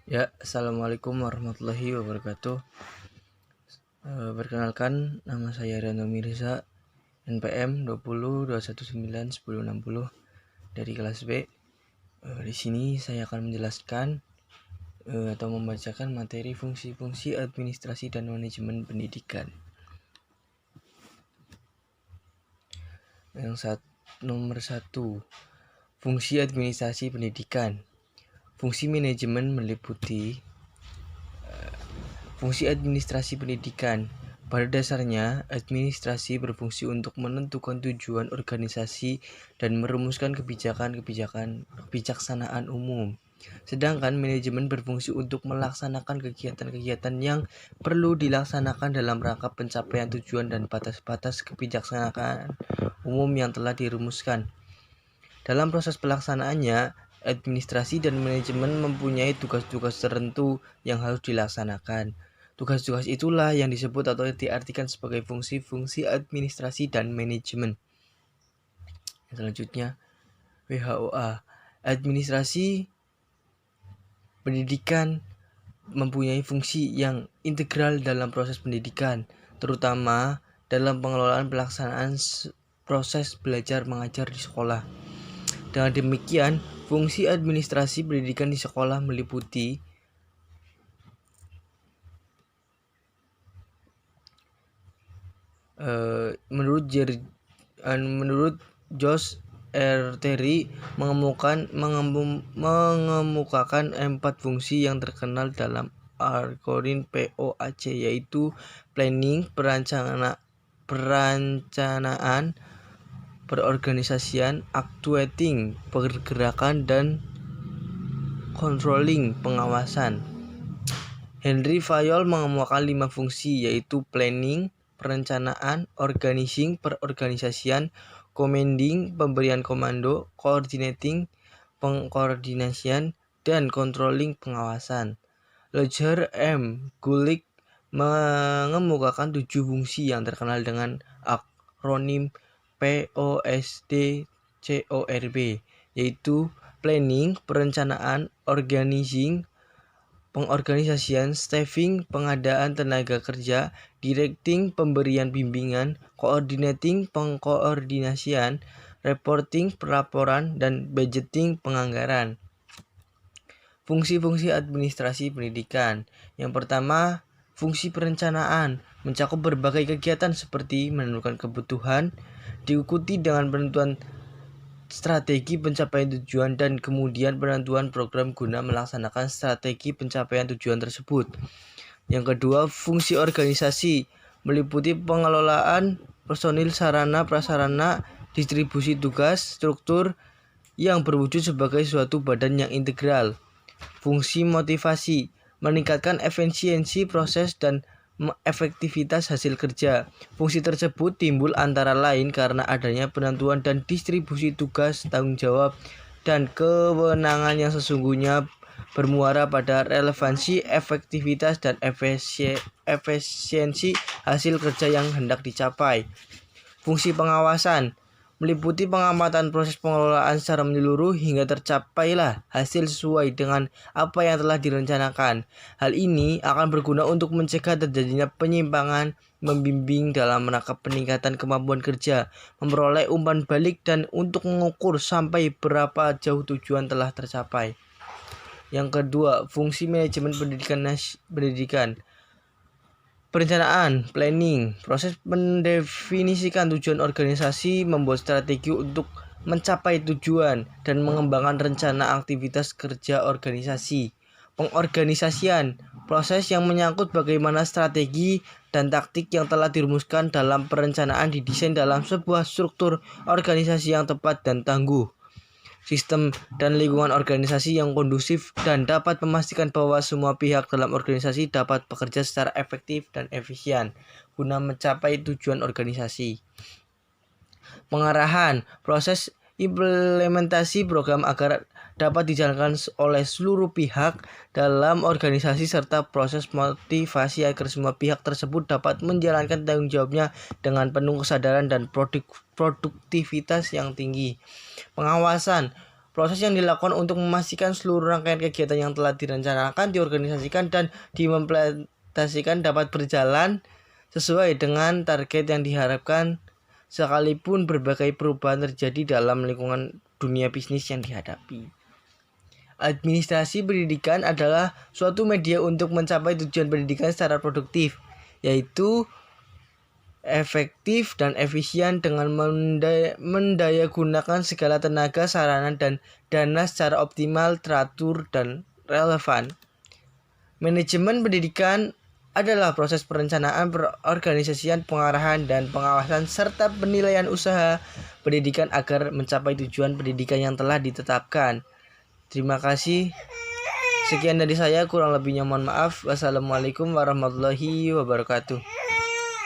Ya, assalamualaikum warahmatullahi wabarakatuh. Perkenalkan, nama saya Rano Mirza, NPM 2021910160 dari kelas B. Di sini saya akan menjelaskan atau membacakan materi fungsi-fungsi administrasi dan manajemen pendidikan. Nomor 1, fungsi administrasi pendidikan. Fungsi manajemen meliputi fungsi administrasi pendidikan. Pada dasarnya, administrasi berfungsi untuk menentukan tujuan organisasi dan merumuskan kebijaksanaan umum. Sedangkan manajemen berfungsi untuk melaksanakan kegiatan-kegiatan yang perlu dilaksanakan dalam rangka pencapaian tujuan dan batas-batas kebijaksanaan umum yang telah dirumuskan. Dalam proses pelaksanaannya, administrasi dan manajemen mempunyai tugas-tugas tertentu yang harus dilaksanakan. Tugas-tugas itulah yang disebut atau diartikan sebagai fungsi-fungsi administrasi dan manajemen. Selanjutnya, WHOA. Administrasi pendidikan mempunyai fungsi yang integral dalam proses pendidikan, terutama dalam pengelolaan pelaksanaan proses belajar mengajar di sekolah. Dengan demikian, fungsi administrasi pendidikan di sekolah meliputi menurut Josh R. Terry mengemukakan 4 fungsi yang terkenal dalam akronim POAC, yaitu planning, perencanaan, perorganisasian, actuating, pergerakan, dan controlling, pengawasan. Henry Fayol mengemukakan 5 fungsi, yaitu planning, perencanaan, organizing, perorganisasian, commanding, pemberian komando, coordinating, pengkoordinasian, dan controlling, pengawasan. Roger M. Gulick mengemukakan 7 fungsi yang terkenal dengan akronim POSDCORB, yaitu planning, perencanaan, organizing, pengorganisasian, staffing, pengadaan tenaga kerja, directing, pemberian bimbingan, coordinating, pengkoordinasian, reporting, pelaporan, dan budgeting, penganggaran. Fungsi-fungsi administrasi pendidikan. Yang pertama, fungsi perencanaan mencakup berbagai kegiatan seperti menentukan kebutuhan, diikuti dengan penentuan strategi pencapaian tujuan, dan kemudian penentuan program guna melaksanakan strategi pencapaian tujuan tersebut. Yang kedua, fungsi organisasi meliputi pengelolaan personil, sarana, prasarana, distribusi tugas, struktur yang berwujud sebagai suatu badan yang integral. Fungsi motivasi meningkatkan efisiensi proses dan efektivitas hasil kerja. Fungsi tersebut timbul antara lain karena adanya penentuan dan distribusi tugas, tanggung jawab, dan kewenangan yang sesungguhnya bermuara pada relevansi, efektivitas, dan efisiensi hasil kerja yang hendak dicapai. Fungsi pengawasan meliputi pengamatan proses pengelolaan secara menyeluruh hingga tercapailah hasil sesuai dengan apa yang telah direncanakan. Hal ini akan berguna untuk mencegah terjadinya penyimpangan, membimbing dalam rangka peningkatan kemampuan kerja, memperoleh umpan balik, dan untuk mengukur sampai berapa jauh tujuan telah tercapai. Yang kedua, fungsi manajemen pendidikan. Perencanaan, planning, proses mendefinisikan tujuan organisasi, membuat strategi untuk mencapai tujuan, dan mengembangkan rencana aktivitas kerja organisasi. Pengorganisasian, proses yang menyangkut bagaimana strategi dan taktik yang telah dirumuskan dalam perencanaan didesain dalam sebuah struktur organisasi yang tepat dan tangguh. Sistem dan lingkungan organisasi yang kondusif dan dapat memastikan bahwa semua pihak dalam organisasi dapat bekerja secara efektif dan efisien guna mencapai tujuan organisasi. Pengarahan, proses implementasi program agar dapat dijalankan oleh seluruh pihak dalam organisasi, serta proses motivasi agar semua pihak tersebut dapat menjalankan tanggung jawabnya dengan penuh kesadaran dan produktivitas yang tinggi. Pengawasan, Proses yang dilakukan untuk memastikan seluruh rangkaian kegiatan yang telah direncanakan, diorganisasikan, dan diimplementasikan dapat berjalan sesuai dengan target yang diharapkan, sekalipun berbagai perubahan terjadi dalam lingkungan dunia bisnis yang dihadapi. Administrasi pendidikan adalah suatu media untuk mencapai tujuan pendidikan secara produktif, yaitu efektif dan efisien dengan mendayagunakan segala tenaga, sarana, dan dana secara optimal, teratur, dan relevan. Manajemen pendidikan adalah proses perencanaan, perorganisasian, pengarahan, dan pengawasan serta penilaian usaha pendidikan agar mencapai tujuan pendidikan yang telah ditetapkan. Terima kasih. Sekian dari saya, kurang lebihnya mohon maaf. Wassalamualaikum warahmatullahi wabarakatuh.